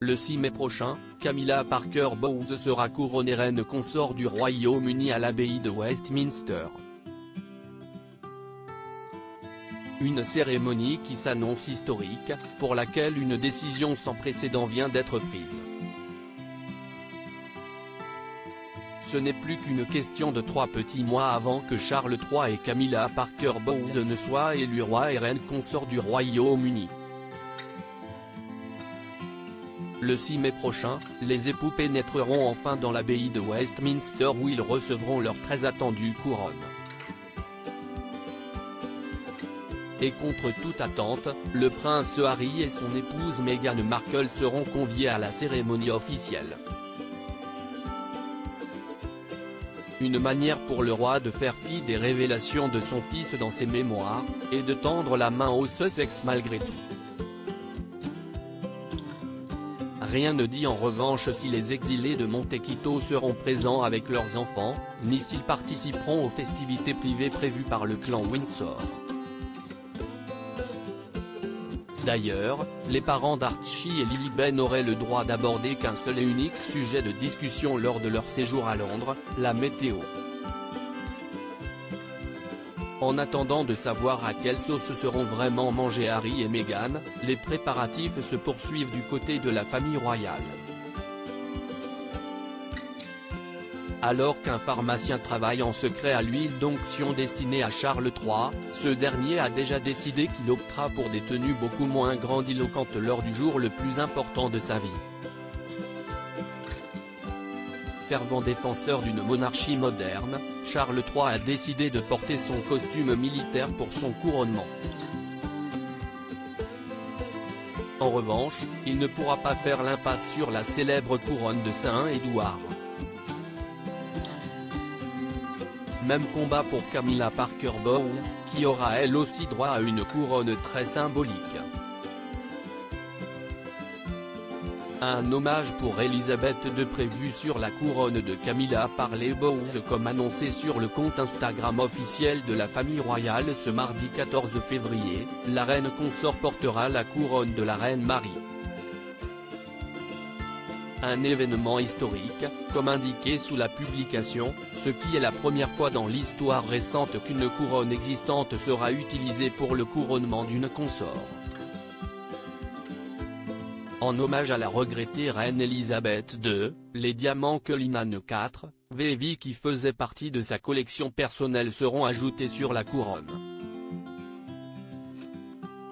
Le 6 mai prochain, Camilla Parker Bowles sera couronnée reine consort du Royaume-Uni à l'abbaye de Westminster. Une cérémonie qui s'annonce historique, pour laquelle une décision sans précédent vient d'être prise. Ce n'est plus qu'une question de 3 petits mois avant que Charles III et Camilla Parker Bowles ne soient élus roi et reine consort du Royaume-Uni. Le 6 mai prochain, les époux pénétreront enfin dans l'abbaye de Westminster où ils recevront leur très attendue couronne. Et contre toute attente, le prince Harry et son épouse Meghan Markle seront conviés à la cérémonie officielle. Une manière pour le roi de faire fi des révélations de son fils dans ses mémoires, et de tendre la main aux Sussex malgré tout. Rien ne dit en revanche si les exilés de Montecito seront présents avec leurs enfants, ni s'ils participeront aux festivités privées prévues par le clan Windsor. D'ailleurs, les parents d'Archie et Lily n'auraient le droit d'aborder qu'un seul et unique sujet de discussion lors de leur séjour à Londres, la météo. En attendant de savoir à quelle sauce seront vraiment mangés Harry et Meghan, les préparatifs se poursuivent du côté de la famille royale. Alors qu'un pharmacien travaille en secret à l'huile d'onction destinée à Charles III, ce dernier a déjà décidé qu'il optera pour des tenues beaucoup moins grandiloquentes lors du jour le plus important de sa vie. Fervent défenseur d'une monarchie moderne, Charles III a décidé de porter son costume militaire pour son couronnement. En revanche, il ne pourra pas faire l'impasse sur la célèbre couronne de Saint-Édouard. Même combat pour Camilla Parker Bowles, qui aura elle aussi droit à une couronne très symbolique. Un hommage pour Elisabeth II prévu sur la couronne de Camilla par les Bowles comme annoncé sur le compte Instagram officiel de la famille royale ce mardi 14 février, la reine consort portera la couronne de la reine Marie. Un événement historique, comme indiqué sous la publication, ce qui est la première fois dans l'histoire récente qu'une couronne existante sera utilisée pour le couronnement d'une consort. En hommage à la regrettée reine Elisabeth II, les diamants Cullinan IV, VV qui faisaient partie de sa collection personnelle seront ajoutés sur la couronne.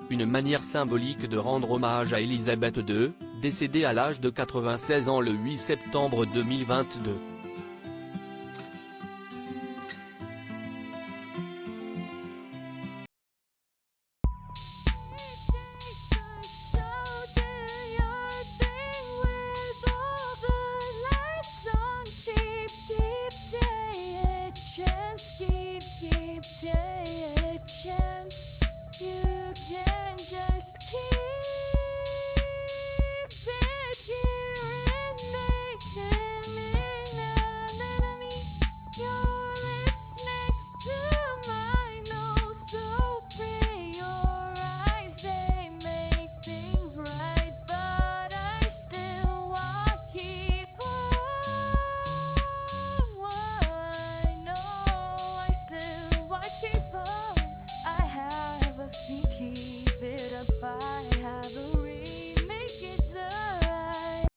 Une manière symbolique de rendre hommage à Elisabeth II, décédée à l'âge de 96 ans le 8 septembre 2022.